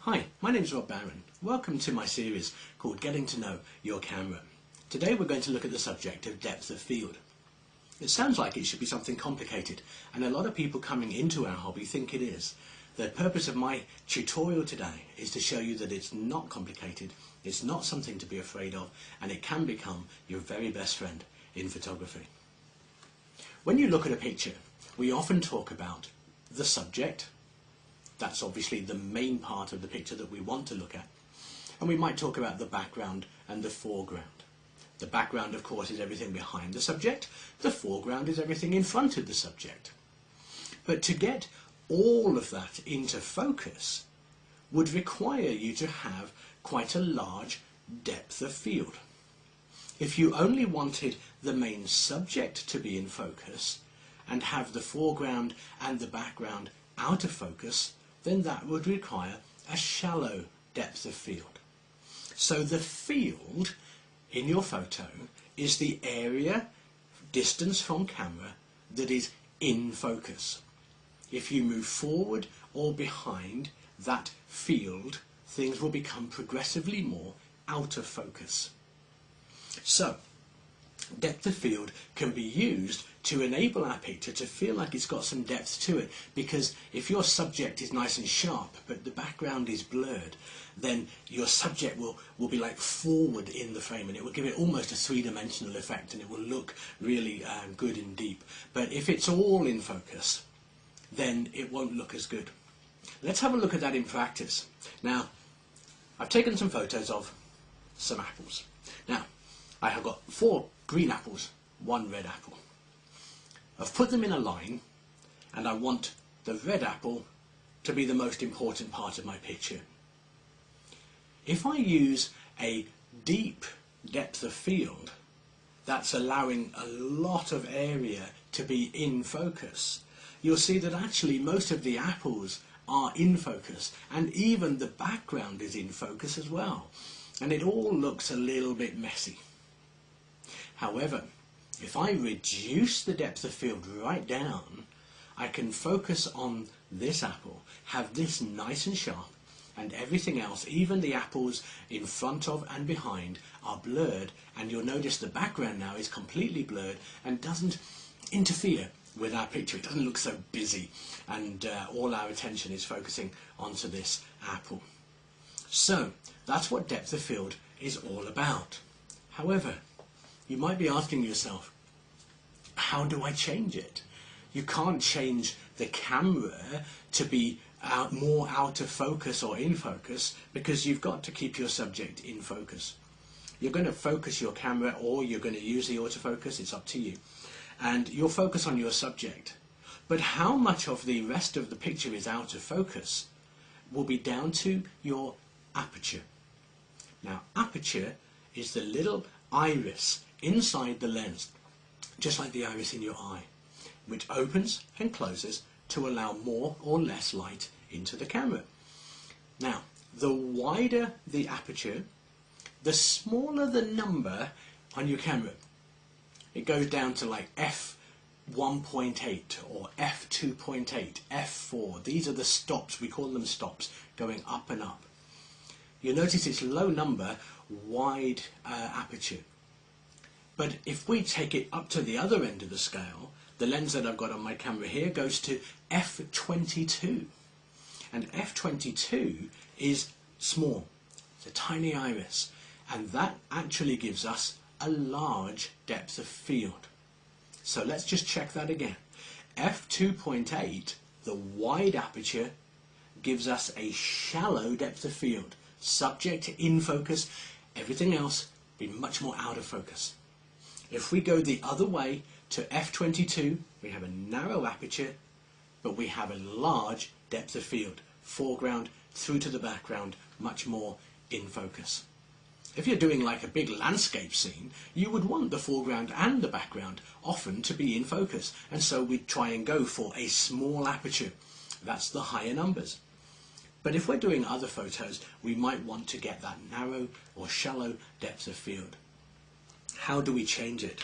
Hi, my name is Rob Barron. Welcome to my series called Getting to Know Your Camera. Today we're going to look at the subject of depth of field. It sounds like it should be something complicated, and a lot of people coming into our hobby think it is. The purpose of my tutorial today is to show you that it's not complicated, it's not something to be afraid of, and it can become your very best friend in photography. When you look at a picture, we often talk about the subject. That's obviously the main part of the picture that we want to look at. And we might talk about the background and the foreground. The background, of course, is everything behind the subject. The foreground is everything in front of the subject. But to get all of that into focus would require you to have quite a large depth of field. If you only wanted the main subject to be in focus and have the foreground and the background out of focus, then that would require a shallow depth of field. So the field in your photo is the area, distance from camera, that is in focus. If you move forward or behind that field, things will become progressively more out of focus. So, depth of field can be used to enable our picture to feel like it's got some depth to it, because if your subject is nice and sharp but the background is blurred, then your subject will be like forward in the frame, and it will give it almost a three-dimensional effect, and it will look really good and deep. But if it's all in focus, then it won't look as good. Let's have a look at that in practice. Now, I've taken some photos of some apples. Now, I have got 4 green apples, 1 red apple. I've put them in a line, and I want the red apple to be the most important part of my picture. If I use a deep depth of field, that's allowing a lot of area to be in focus, you'll see that actually most of the apples are in focus, and even the background is in focus as well, and it all looks a little bit messy. However, if I reduce the depth of field right down, I can focus on this apple, have this nice and sharp, and everything else, even the apples in front of and behind, are blurred, and you'll notice the background now is completely blurred and doesn't interfere with our picture. It doesn't look so busy, and all our attention is focusing onto this apple. So, that's what depth of field is all about. However, you might be asking yourself, how do I change it? You can't change the camera to be more out of focus or in focus, because you've got to keep your subject in focus. You're going to focus your camera, or you're going to use the autofocus, it's up to you. And you'll focus on your subject. But how much of the rest of the picture is out of focus will be down to your aperture. Now, aperture is the little iris inside the lens, just like the iris in your eye, which opens and closes to allow more or less light into the camera. Now, the wider the aperture, the smaller the number on your camera. It goes down to like f1.8 or f2.8, f4. These are the stops, we call them stops, going up and up. You'll notice it's low number, wide aperture. But if we take it up to the other end of the scale, the lens that I've got on my camera here goes to f22. And f22 is small. It's a tiny iris. And that actually gives us a large depth of field. So let's just check that again. f2.8, the wide aperture, gives us a shallow depth of field. Subject in focus, everything else be much more out of focus. If we go the other way to f22, we have a narrow aperture, but we have a large depth of field. Foreground through to the background, much more in focus. If you're doing like a big landscape scene, you would want the foreground and the background often to be in focus, and so we'd try and go for a small aperture. That's the higher numbers. But if we're doing other photos, we might want to get that narrow or shallow depth of field. How do we change it?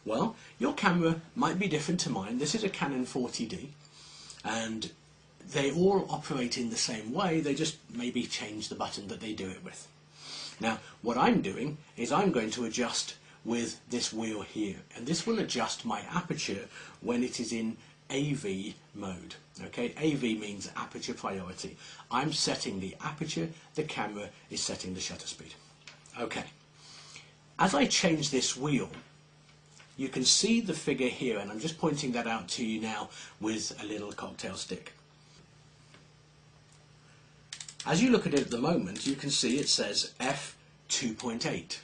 Well, your camera might be different to mine. This is a Canon 40D, and they all operate in the same way, they just maybe change the button that they do it with. Now, what I'm doing is I'm going to adjust with this wheel here, and this will adjust my aperture when it is in AV mode. Okay, AV means aperture priority. I'm setting the aperture, the camera is setting the shutter speed. Okay, as I change this wheel, you can see the figure here, and I'm just pointing that out to you now with a little cocktail stick. As you look at it at the moment, you can see it says f2.8.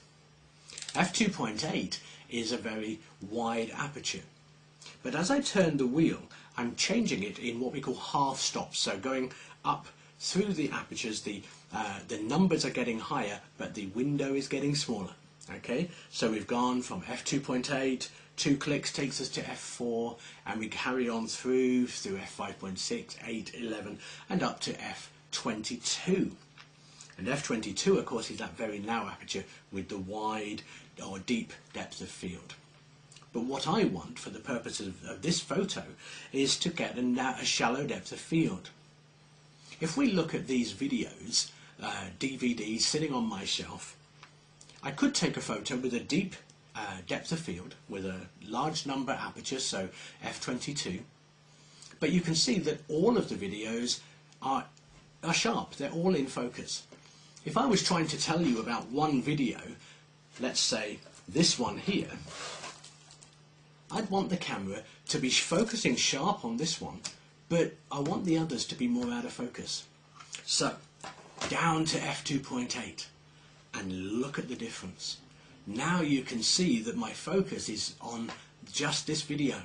f2.8 is a very wide aperture. But as I turn the wheel, I'm changing it in what we call half stops. So going up through the apertures, the numbers are getting higher, but the window is getting smaller. Okay, so we've gone from f2.8, 2 clicks takes us to f4, and we carry on through f5.6, 8, 11, and up to f22. And f22, of course, is that very narrow aperture with the wide or deep depth of field. But what I want for the purposes of this photo is to get a shallow depth of field. If we look at these videos, DVDs sitting on my shelf, I could take a photo with a deep depth of field with a large number aperture, so f22, but you can see that all of the videos are sharp, they're all in focus. If I was trying to tell you about one video, let's say this one here, I'd want the camera to be focusing sharp on this one, but I want the others to be more out of focus. So, down to f2.8, and look at the difference. Now you can see that my focus is on just this video.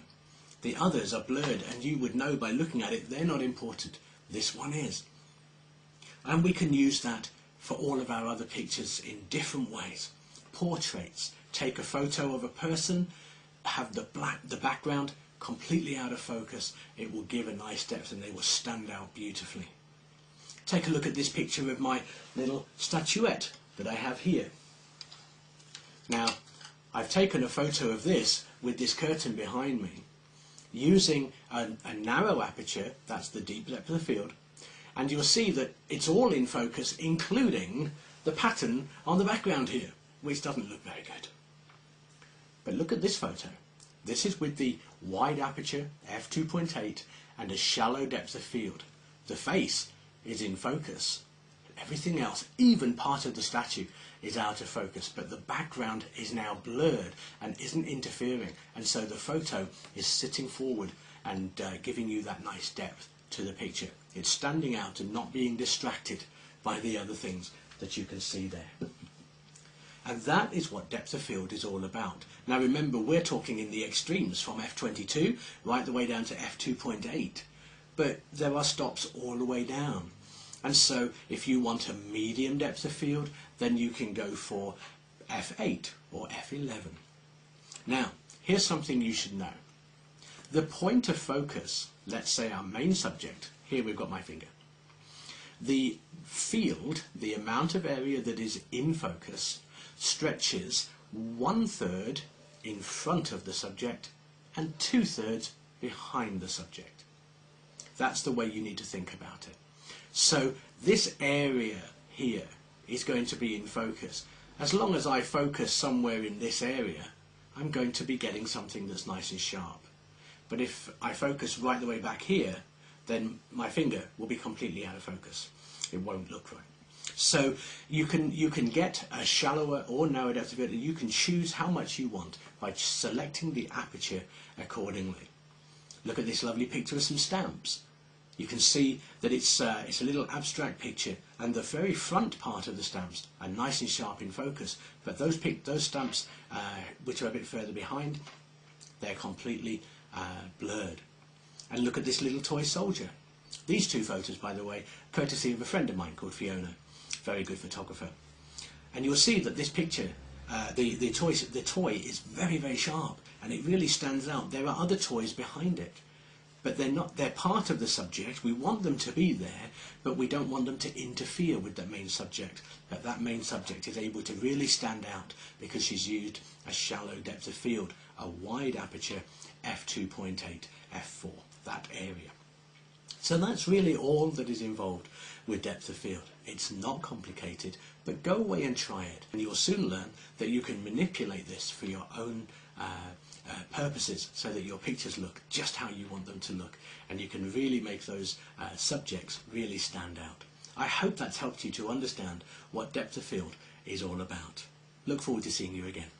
The others are blurred, and you would know by looking at it they're not important. This one is. And we can use that for all of our other pictures in different ways. Portraits. Take a photo of a person, have the background completely out of focus. It will give a nice depth and they will stand out beautifully. Take a look at this picture of my little statuette that I have here. Now, I've taken a photo of this with this curtain behind me using a narrow aperture, that's the deep depth of the field, and you'll see that it's all in focus, including the pattern on the background here, which doesn't look very good. But look at this photo. This is with the wide aperture, f2.8, and a shallow depth of field. The face is in focus. Everything else, even part of the statue, is out of focus, but the background is now blurred and isn't interfering, and so the photo is sitting forward and giving you that nice depth to the picture. It's standing out and not being distracted by the other things that you can see there. And that is what depth of field is all about. Now remember, we're talking in the extremes from f22 right the way down to f2.8, but there are stops all the way down. And so if you want a medium depth of field, then you can go for f8 or f11. Now, here's something you should know. The point of focus, let's say our main subject, here we've got my finger. The field, the amount of area that is in focus, stretches 1/3 in front of the subject and 2/3 behind the subject. That's the way you need to think about it. So this area here is going to be in focus. As long as I focus somewhere in this area, I'm going to be getting something that's nice and sharp. But if I focus right the way back here, then my finger will be completely out of focus. It won't look right. So you can get a shallower or narrower depth of field, and you can choose how much you want by selecting the aperture accordingly. Look at this lovely picture of some stamps. You can see that it's a little abstract picture, and the very front part of the stamps are nice and sharp in focus, but those stamps which are a bit further behind, they're completely blurred. And look at this little toy soldier. These two photos, by the way, courtesy of a friend of mine called Fiona, very good photographer. And you'll see that this picture, the toy is very, very sharp, and it really stands out. There are other toys behind it, but they're part of the subject. We want them to be there, but we don't want them to interfere with the main subject. But that main subject is able to really stand out because she's used a shallow depth of field, a wide aperture, f2.8, f4, that area. So that's really all that is involved with depth of field. It's not complicated, but go away and try it, and you'll soon learn that you can manipulate this for your own purposes, so that your pictures look just how you want them to look, and you can really make those subjects really stand out. I hope that's helped you to understand what depth of field is all about. Look forward to seeing you again.